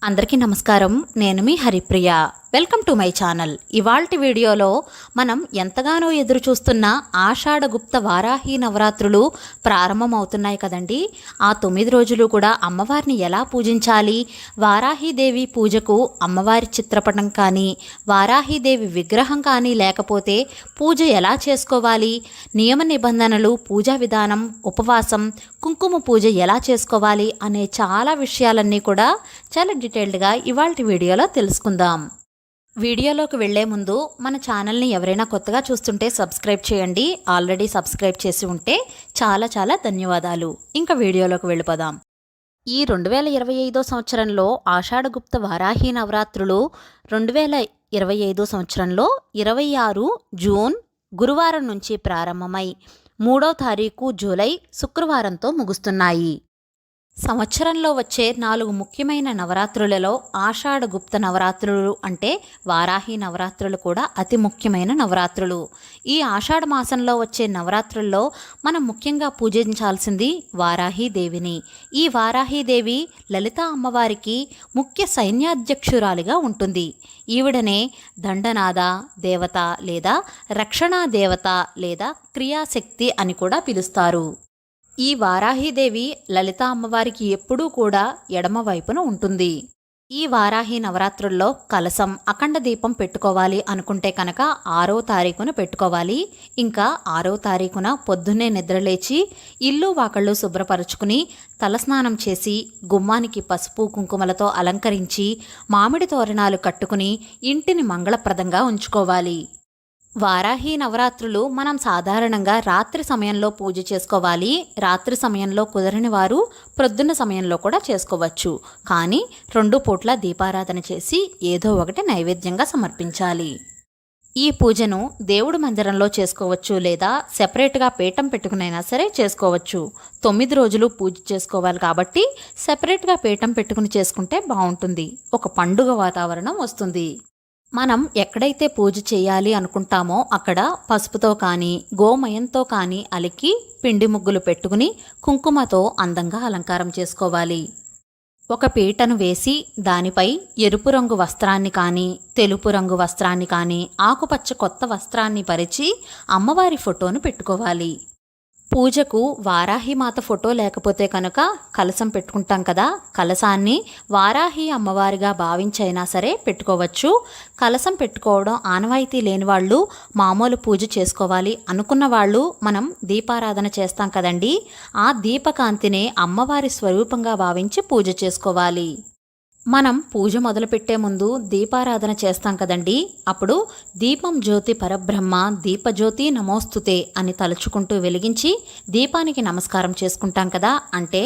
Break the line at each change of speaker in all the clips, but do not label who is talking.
అందరికీ నమస్కారం. నేను మీ Haripriya. Welcome to my channel. ఇవాల్టి వీడియోలో మనం ఎంతగానో ఎదురు చూస్తున్న ఆషాఢగుప్త వారాహి నవరాత్రులు ప్రారంభమవుతున్నాయి కదండి. ఆ 9 రోజులు కూడా అమ్మవారిని ఎలా పూజించాలి, వారాహిదేవి పూజకు అమ్మవారి చిత్రపటం కానీ వారాహిదేవి విగ్రహం కానీ లేకపోతే పూజ ఎలా చేసుకోవాలి, నియమ నిబంధనలు, పూజా విధానం, ఉపవాసం, కుంకుమ పూజ ఎలా చేసుకోవాలి అనే చాలా విషయాలన్నీ కూడా చాలా డీటెయిల్డ్గా ఇవాల్టి వీడియోలో తెలుసుకుందాం. వీడియోలోకి వెళ్లే ముందు మన ఛానల్ని ఎవరైనా కొత్తగా చూస్తుంటే సబ్స్క్రైబ్ చేయండి. ఆల్రెడీ సబ్స్క్రైబ్ చేసి ఉంటే చాలా చాలా ధన్యవాదాలు. ఇంకా వీడియోలోకి వెళ్ళిపోదాం. ఈ 2025 సంవత్సరంలో ఆషాఢగుప్త వారాహి నవరాత్రులు 2025 సంవత్సరంలో 26 జూన్ గురువారం నుంచి ప్రారంభమై 3వ తారీఖు జూలై శుక్రవారంతో ముగుస్తున్నాయి. సంవత్సరంలో వచ్చే 4 ముఖ్యమైన నవరాత్రులలో ఆషాఢగుప్త నవరాత్రులు అంటే వారాహి నవరాత్రులు కూడా అతి ముఖ్యమైన నవరాత్రులు. ఈ ఆషాఢ మాసంలో వచ్చే నవరాత్రుల్లో మనం ముఖ్యంగా పూజించాల్సింది వారాహిదేవిని. ఈ వారాహిదేవి లలిత అమ్మవారికి ముఖ్య సైన్యాధ్యక్షురాలిగా ఉంటుంది. ఈవిడనే దండనాద దేవత లేదా రక్షణా దేవత లేదా క్రియాశక్తి అని కూడా పిలుస్తారు. ఈ వారాహిదేవి లలిత అమ్మవారికి ఎప్పుడూ కూడా ఎడమ వైపున ఉంటుంది. ఈ వారాహి నవరాత్రుల్లో కలసం, అఖండ దీపం పెట్టుకోవాలి అనుకుంటే కనుక 6వ తారీఖున పెట్టుకోవాలి. ఇంకా 6వ తారీఖున పొద్దున్నే నిద్రలేచి ఇల్లు వాకళ్ళు శుభ్రపరుచుకుని తలస్నానం చేసి గుమ్మానికి పసుపు కుంకుమలతో అలంకరించి మామిడి తోరణాలు కట్టుకుని ఇంటిని మంగళప్రదంగా ఉంచుకోవాలి. వారాహి నవరాత్రులు మనం సాధారణంగా రాత్రి సమయంలో పూజ చేసుకోవాలి. రాత్రి సమయంలో కుదరని వారు ప్రొద్దున సమయంలో కూడా చేసుకోవచ్చు. కానీ 2 పూట్ల దీపారాధన చేసి ఏదో ఒకటి నైవేద్యంగా సమర్పించాలి. ఈ పూజను దేవుడి మందిరంలో చేసుకోవచ్చు లేదా సెపరేట్గా పీఠం పెట్టుకునైనా సరే చేసుకోవచ్చు. 9 రోజులు పూజ చేసుకోవాలి కాబట్టి సెపరేట్గా పీఠం పెట్టుకుని చేసుకుంటే బాగుంటుంది. ఒక పండుగ వాతావరణం వస్తుంది. మనం ఎక్కడైతే పూజ చేయాలి అనుకుంటామో అక్కడ పసుపుతో కానీ గోమయంతో కానీ అలికి పిండి ముగ్గులు పెట్టుకుని కుంకుమతో అందంగా అలంకారం చేసుకోవాలి. ఒక పీటను వేసి దానిపై ఎరుపు రంగు వస్త్రాన్ని కానీ తెలుపు రంగు వస్త్రాన్ని కానీ ఆకుపచ్చ కొత్త వస్త్రాన్ని పరిచి అమ్మవారి ఫోటోను పెట్టుకోవాలి. పూజకు వారాహిమాత ఫోటో లేకపోతే కనుక కలసం పెట్టుకుంటాం కదా, కలసాన్ని వారాహి అమ్మవారిగా భావించైనా సరే పెట్టుకోవచ్చు. కలసం పెట్టుకోవడం ఆనవాయితీ లేని వాళ్ళు మామూలు పూజ చేసుకోవాలి అనుకున్న వాళ్ళు మనం దీపారాధన చేస్తాం కదండి, ఆ దీపకాంతినే అమ్మవారి స్వరూపంగా భావించి పూజ చేసుకోవాలి. మనం పూజ మొదలుపెట్టే ముందు దీపారాధన చేస్తాం కదండి, అప్పుడు దీపం జ్యోతి పరబ్రహ్మ దీపజ్యోతి నమోస్తుతే అని తలుచుకుంటూ వెలిగించి దీపానికి నమస్కారం చేసుకుంటాం కదా. అంటే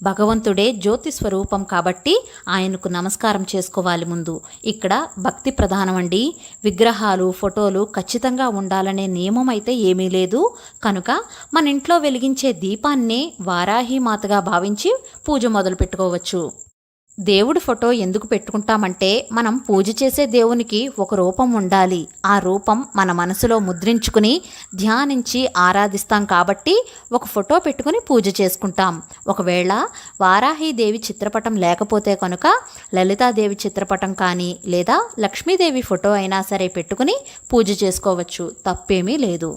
భగవంతుడే జ్యోతి స్వరూపం కాబట్టి ఆయనకు నమస్కారం చేసుకోవాలి ముందు. ఇక్కడ భక్తి ప్రధానం అండి. విగ్రహాలు ఫోటోలు ఖచ్చితంగా ఉండాలనే నియమం అయితే ఏమీ లేదు. కనుక మన ఇంట్లో వెలిగించే దీపాన్నే వారాహి మాతగా భావించి పూజ మొదలు పెట్టుకోవచ్చు. దేవుడి ఫోటో ఎందుకు పెట్టుకుంటామంటే మనం పూజ చేసే దేవునికి ఒక రూపం ఉండాలి. ఆ రూపం మన మనసులో ముద్రించుకుని ధ్యానించి ఆరాధిస్తాం కాబట్టి ఒక ఫోటో పెట్టుకుని పూజ చేసుకుంటాం. ఒకవేళ వారాహిదేవి చిత్రపటం లేకపోతే కనుక లలితాదేవి చిత్రపటం కానీ లేదా లక్ష్మీదేవి ఫోటో అయినా సరే పెట్టుకుని పూజ చేసుకోవచ్చు. తప్పేమీ లేదు.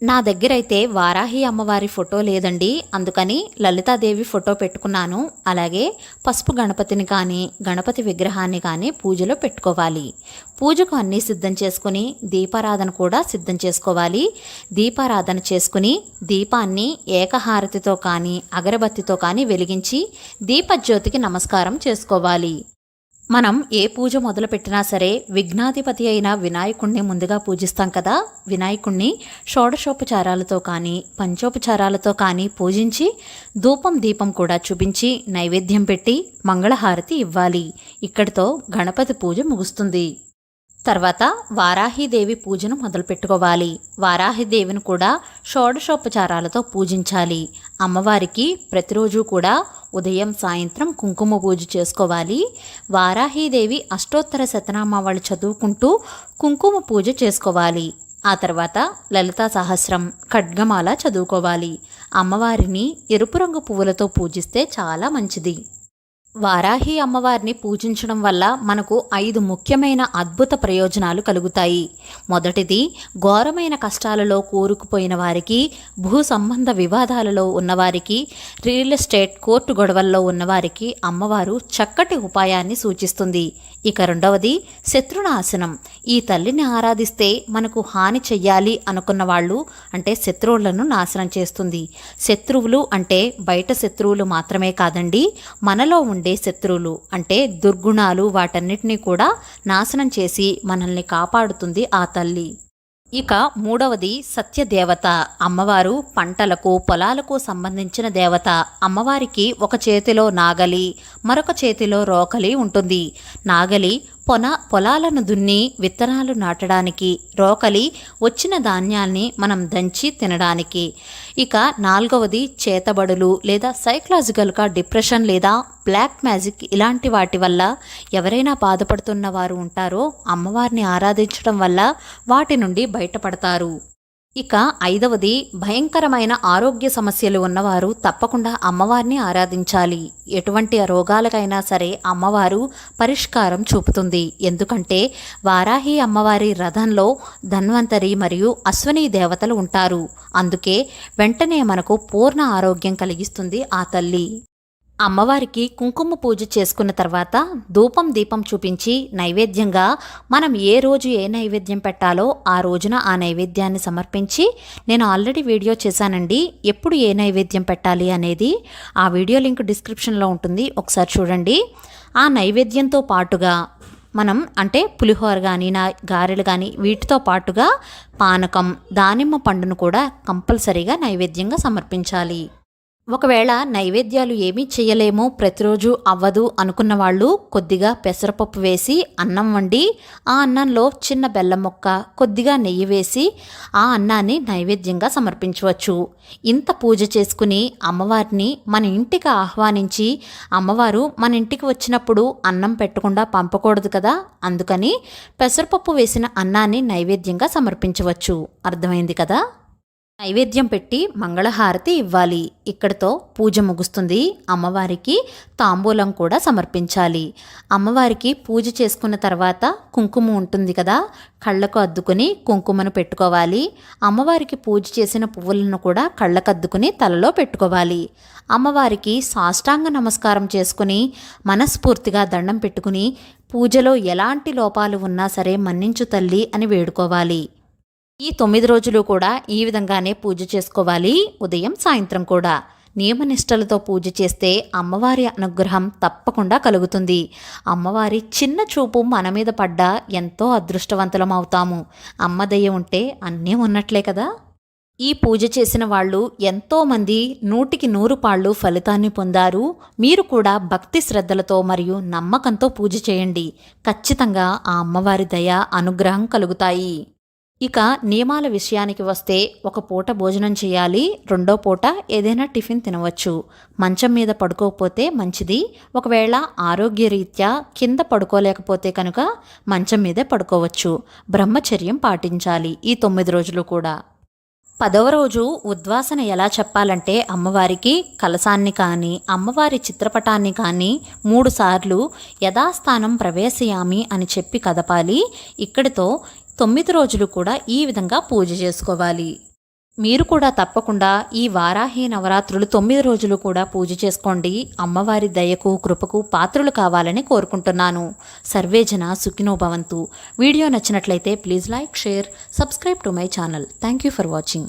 నా దగ్గరైతే వారాహి అమ్మవారి ఫోటో లేదండి, అందుకని లలితాదేవి ఫోటో పెట్టుకున్నాను. అలాగే పసుపు గణపతిని కానీ గణపతి విగ్రహాన్ని కానీ పూజలో పెట్టుకోవాలి. పూజకు అన్నీ సిద్ధం చేసుకుని దీపారాధన కూడా సిద్ధం చేసుకోవాలి. దీపారాధన చేసుకుని దీపాన్ని ఏకహారతితో కానీ అగరబత్తితో కానీ వెలిగించి దీపజ్యోతికి నమస్కారం చేసుకోవాలి. మనం ఏ పూజ మొదలుపెట్టినా సరే విఘ్నాధిపతి అయిన వినాయకుణ్ణి ముందుగా పూజిస్తాం కదా. వినాయకుణ్ణి షోడశోపచారాలతో కానీ పంచోపచారాలతో కానీ పూజించి ధూపం దీపం కూడా చూపించి నైవేద్యం పెట్టి మంగళహారతి ఇవ్వాలి. ఇక్కడితో గణపతి పూజ ముగుస్తుంది. తర్వాత వారాహిదేవి పూజను మొదలుపెట్టుకోవాలి. వారాహిదేవిని కూడా షోడశోపచారాలతో పూజించాలి. అమ్మవారికి ప్రతిరోజు కూడా ఉదయం సాయంత్రం కుంకుమ పూజ చేసుకోవాలి. వారాహిదేవి అష్టోత్తర శతనామావళి చదువుకుంటూ కుంకుమ పూజ చేసుకోవాలి. ఆ తర్వాత లలితా సహస్రం ఖడ్గమాల చదువుకోవాలి. అమ్మవారిని ఎరుపు రంగు పువ్వులతో పూజిస్తే చాలా మంచిది. వారాహి అమ్మవారిని పూజించడం వల్ల మనకు 5 ముఖ్యమైన అద్భుత ప్రయోజనాలు కలుగుతాయి. మొదటిది, ఘోరమైన కష్టాలలో కూరుకుపోయిన వారికి, భూ సంబంధ వివాదాలలో ఉన్నవారికి, రియల్ ఎస్టేట్ కోర్టు గొడవల్లో ఉన్నవారికి అమ్మవారు చక్కటి ఉపాయాన్ని సూచిస్తుంది. ఇక రెండవది, శత్రునాశనం. ఈ తల్లిని ఆరాధిస్తే మనకు హాని చెయ్యాలి అనుకున్న వాళ్ళు అంటే శత్రువులను నాశనం చేస్తుంది. శత్రువులు అంటే బయట శత్రువులు మాత్రమే కాదండి, మనలో ఉండే శత్రువులు అంటే దుర్గుణాలు, వాటన్నిటినీ కూడా నాశనం చేసి మనల్ని కాపాడుతుంది ఆ తల్లి. ఇక మూడవది, సత్యదేవత. అమ్మవారు పంటలకు, పొలాలకు సంబంధించిన దేవత. అమ్మవారికి ఒక చేతిలో నాగలి, మరొక చేతిలో రోకలి ఉంటుంది. నాగలి పొలాలను దున్ని విత్తనాలు నాటడానికి, రోకలి వచ్చిన ధాన్యాల్ని మనం దంచి తినడానికి. ఇక నాలుగవది, చేతబడులు లేదా సైకలాజికల్గా డిప్రెషన్ లేదా బ్లాక్ మ్యాజిక్ ఇలాంటి వాటి వల్ల ఎవరైనా బాధపడుతున్న వారు ఉంటారో అమ్మవారిని ఆరాధించడం వల్ల వాటి నుండి బయటపడతారు. ఇక ఐదవది, భయంకరమైన ఆరోగ్య సమస్యలు ఉన్నవారు తప్పకుండా అమ్మవారిని ఆరాధించాలి. ఎటువంటి రోగాలకైనా సరే అమ్మవారు పరిష్కారం చూపుతుంది. ఎందుకంటే వారాహి అమ్మవారి రథంలో ధన్వంతరి మరియు అశ్వనీ దేవతలు ఉంటారు. అందుకే వెంటనే మనకు పూర్ణ ఆరోగ్యం కలిగిస్తుంది ఆ తల్లి. అమ్మవారికి కుంకుమ పూజ చేసుకున్న తర్వాత ధూపం దీపం చూపించి నైవేద్యంగా మనం ఏ రోజు ఏ నైవేద్యం పెట్టాలో ఆ రోజున ఆ నైవేద్యాన్ని సమర్పించి, నేను ఆల్రెడీ వీడియో చేశానండి ఎప్పుడు ఏ నైవేద్యం పెట్టాలి అనేది. ఆ వీడియో లింక్ డిస్క్రిప్షన్లో ఉంటుంది, ఒకసారి చూడండి. ఆ నైవేద్యంతో పాటుగా మనం అంటే పులిహోర కానీ గారెలు కానీ వీటితో పాటుగా పానకం, దానిమ్మ పండును కూడా కంపల్సరీగా నైవేద్యంగా సమర్పించాలి. ఒకవేళ నైవేద్యాలు ఏమీ చేయలేమో, ప్రతిరోజు అవ్వదు అనుకున్న వాళ్ళు కొద్దిగా పెసరపప్పు వేసి అన్నం వండి ఆ అన్నంలో చిన్న బెల్లం ముక్క, కొద్దిగా నెయ్యి వేసి ఆ అన్నాన్ని నైవేద్యంగా సమర్పించవచ్చు. ఇంత పూజ చేసుకుని అమ్మవారిని మన ఇంటికి ఆహ్వానించి అమ్మవారు మన ఇంటికి వచ్చినప్పుడు అన్నం పెట్టకుండా పంపకూడదు కదా, అందుకని పెసరపప్పు వేసిన అన్నాన్ని నైవేద్యంగా సమర్పించవచ్చు. అర్థమైంది కదా. నైవేద్యం పెట్టి మంగళహారతి ఇవ్వాలి. ఇక్కడితో పూజ ముగుస్తుంది. అమ్మవారికి తాంబూలం కూడా సమర్పించాలి. అమ్మవారికి పూజ చేసుకున్న తర్వాత కుంకుమ ఉంటుంది కదా, కళ్ళకు అద్దుకుని కుంకుమను పెట్టుకోవాలి. అమ్మవారికి పూజ చేసిన పువ్వులను కూడా కళ్ళకు అద్దుకుని తలలో పెట్టుకోవాలి. అమ్మవారికి సాష్టాంగ నమస్కారం చేసుకుని మనస్ఫూర్తిగా దండం పెట్టుకుని పూజలో ఎలాంటి లోపాలు ఉన్నా సరే మన్నించు తల్లి అని వేడుకోవాలి. ఈ 9 రోజులు కూడా ఈ విధంగానే పూజ చేసుకోవాలి, ఉదయం సాయంత్రం కూడా. నియమనిష్టలతో పూజ చేస్తే అమ్మవారి అనుగ్రహం తప్పకుండా కలుగుతుంది. అమ్మవారి చిన్న చూపు మన మీద పడ్డా ఎంతో అదృష్టవంతులం అవుతాము. అమ్మ దయ ఉంటే అన్నీ ఉన్నట్లే కదా. ఈ పూజ చేసిన వాళ్ళు ఎంతోమంది 100కి 100 పాళ్ళు ఫలితాన్ని పొందారు. మీరు కూడా భక్తి శ్రద్ధలతో మరియు నమ్మకంతో పూజ చేయండి. ఖచ్చితంగా ఆ అమ్మవారి దయ, అనుగ్రహం కలుగుతాయి. ఇక నియమాల విషయానికి వస్తే, ఒక పూట భోజనం చేయాలి, రెండో పూట ఏదైనా టిఫిన్ తినవచ్చు. మంచం మీద పడుకోకపోతే మంచిది. ఒకవేళ ఆరోగ్యరీత్యా కింద పడుకోలేకపోతే కనుక మంచం మీదే పడుకోవచ్చు. బ్రహ్మచర్యం పాటించాలి ఈ 9 రోజులు కూడా. 10వ రోజు ఉద్వాసన ఎలా చెప్పాలంటే, అమ్మవారికి కలశాన్ని కానీ అమ్మవారి చిత్రపటాన్ని కానీ 3 సార్లు యథాస్థానం ప్రవేశయామి అని చెప్పి కదపాలి. ఇక్కడితో 9 రోజులు కూడా ఈ విధంగా పూజ చేసుకోవాలి. మీరు కూడా తప్పకుండా ఈ వారాహి నవరాత్రులు 9 రోజులు కూడా పూజ చేసుకోండి. అమ్మవారి దయకు, కృపకు పాత్రులు కావాలని కోరుకుంటున్నాను. సర్వేజన సుఖినో భవంతు. వీడియో నచ్చినట్లయితే please like, share, subscribe to my channel. Thank you for watching.